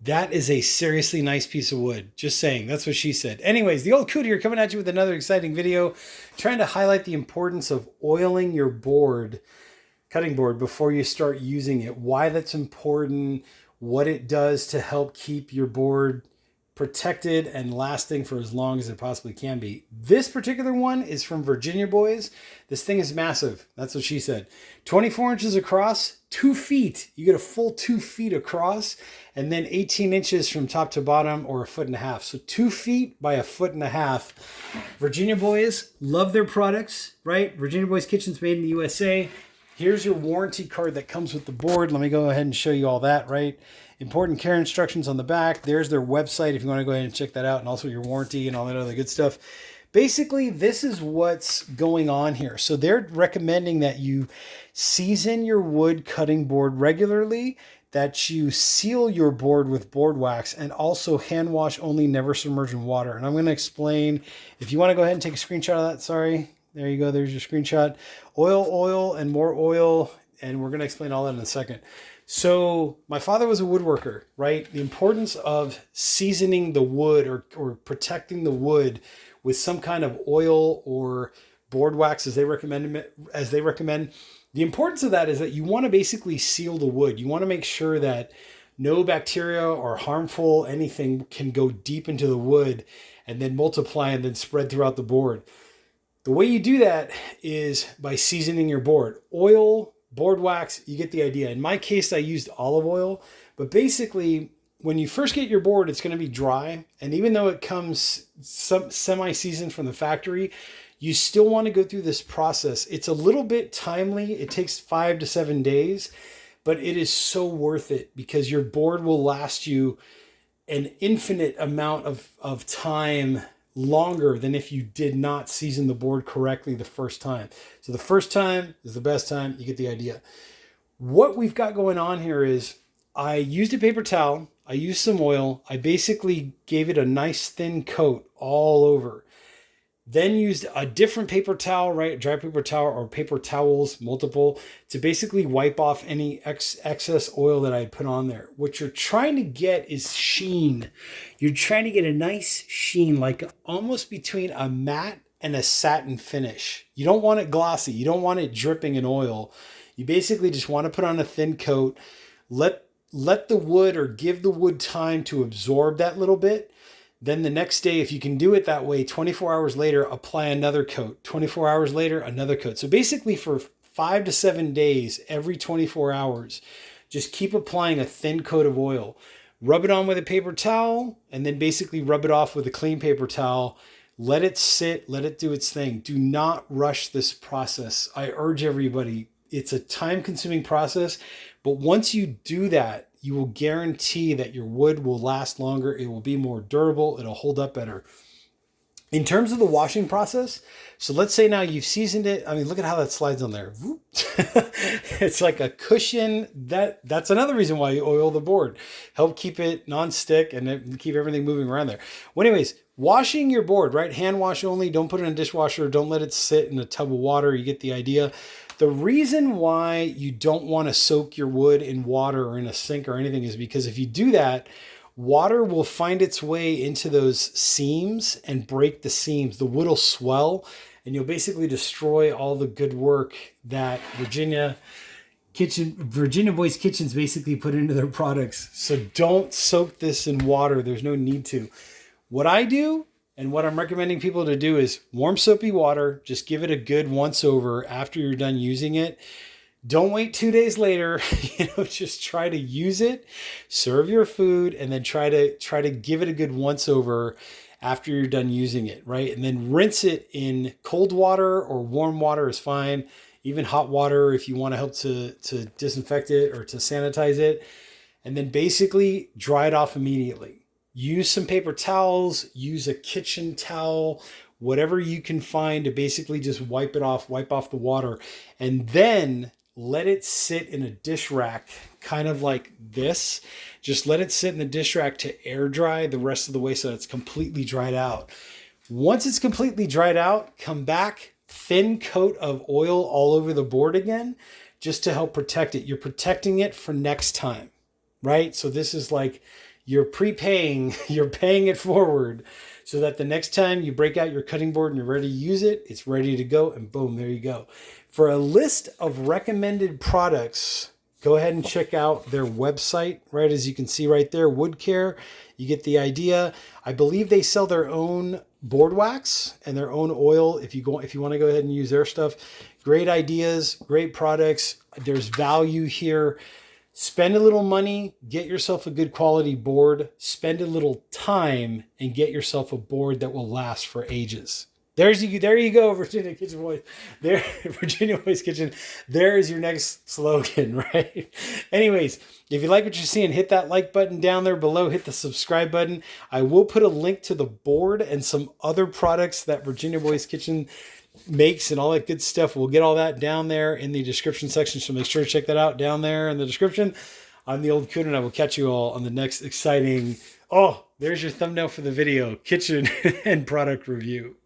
That is a seriously nice piece of wood. Just saying. That's what she said. Anyways, the old coot here coming at you with another exciting video, trying to highlight the importance of oiling your board, cutting board, before you start using it. Why that's important, what it does to help keep your board protected and lasting for as long as it possibly can be. This particular one is from Virginia Boys. This thing is massive. That's what she said. 24 inches across, 2 feet. You get a full 2 feet across, and then 18 inches from top to bottom, or 1.5 feet. So 2 feet by 1.5 feet. Virginia Boys, love their products, right? Virginia Boys Kitchen's made in the USA. Here's your warranty card that comes with the board. Let me go ahead and show you all that, right? Important care instructions on the back. There's their website if you want to go ahead and check that out, and also your warranty and all that other good stuff. Basically, this is what's going on here. So they're recommending that you season your wood cutting board regularly, that you seal your board with board wax, and also hand wash only, never submerge in water. And I'm going to explain, if you want to go ahead and take a screenshot of that, sorry. There you go. There's your screenshot. Oil, and more oil. And we're going to explain all that in a second. So my father was a woodworker, right? The importance of seasoning the wood or protecting the wood with some kind of oil or board wax, as they recommend. The importance of that is that you want to basically seal the wood. You want to make sure that no bacteria or harmful anything can go deep into the wood and then multiply and then spread throughout the board. The way you do that is by seasoning your board. Oil, board wax, you get the idea. In my case, I used olive oil, but basically when you first get your board, it's going to be dry. And even though it comes semi-seasoned from the factory, you still want to go through this process. It's a little bit timely. It takes 5 to 7 days, but it is so worth it because your board will last you an infinite amount of time longer than if you did not season the board correctly the first time. So the first time is the best time. You get the idea. What we've got going on here is I used a paper towel. I used some oil. I basically gave it a nice thin coat all over. Then used a different paper towel, right? Dry paper towel or paper towels, multiple, to basically wipe off any excess oil that I had put on there. What you're trying to get is sheen. You're trying to get a nice sheen, like almost between a matte and a satin finish. You don't want it glossy. You don't want it dripping in oil. You basically just want to put on a thin coat. Let the wood, or give the wood time to absorb that little bit. Then the next day, if you can do it that way, 24 hours later, apply another coat. 24 hours later, another coat. So basically for 5 to 7 days, every 24 hours, just keep applying a thin coat of oil. Rub it on with a paper towel, and then basically rub it off with a clean paper towel. Let it sit, let it do its thing. Do not rush this process. I urge everybody, it's a time-consuming process, but once you do that, you will guarantee that your wood will last longer. It will be more durable. It'll hold up better. In terms of the washing process, so let's say now you've seasoned it. I mean, look at how that slides on there. It's like a cushion. That's another reason why you oil the board. Help keep it non-stick and keep everything moving around there. Well, anyways, washing your board, right? Hand wash only. Don't put it in a dishwasher. Don't let it sit in a tub of water. You get the idea. The reason why you don't want to soak your wood in water or in a sink or anything is because if you do that, water will find its way into those seams and break the seams. The wood will swell and you'll basically destroy all the good work that Virginia Boys Kitchens basically put into their products. So don't soak this in water. There's no need to. What I do, and what I'm recommending people to do, is warm soapy water. Just give it a good once over after you're done using it. Don't wait 2 days later. Just try to use it, serve your food, and then try to give it a good once over after you're done using it, right? And then rinse it in cold water or warm water is fine. Even hot water if you want to help to disinfect it or to sanitize it. And then basically dry it off immediately. Use some paper towels, use a kitchen towel, whatever you can find to basically just wipe off the water, and then let it sit in a dish rack, kind of like this. Just let it sit in the dish rack to air dry the rest of the way so it's completely dried out. Once it's completely dried out, come back, thin coat of oil all over the board again, just to help protect it. You're protecting it for next time, right? So this is like, you're prepaying, you're paying it forward so that the next time you break out your cutting board and you're ready to use it, it's ready to go, and boom, there you go. For a list of recommended products, go ahead and check out their website, right? As you can see right there, Wood Care. You get the idea. I believe they sell their own board wax and their own oil if you want to go ahead and use their stuff. Great ideas, great products. There's value here. Spend a little money, get yourself a good quality board, spend a little time, and get yourself a board that will last for ages. There you go, Virginia Kitchen Boys. There, Virginia Boys Kitchen. There is your next slogan, right? Anyways, if you like what you're seeing, hit that like button down there below. Hit the subscribe button. I will put a link to the board and some other products that Virginia Boys Kitchen makes and all that good stuff. We'll get all that down there in the description section, so make sure to check that out down there in the description. I'm the Old Coon, and I will catch you all on the next exciting, oh, there's your thumbnail for the video, kitchen and product review.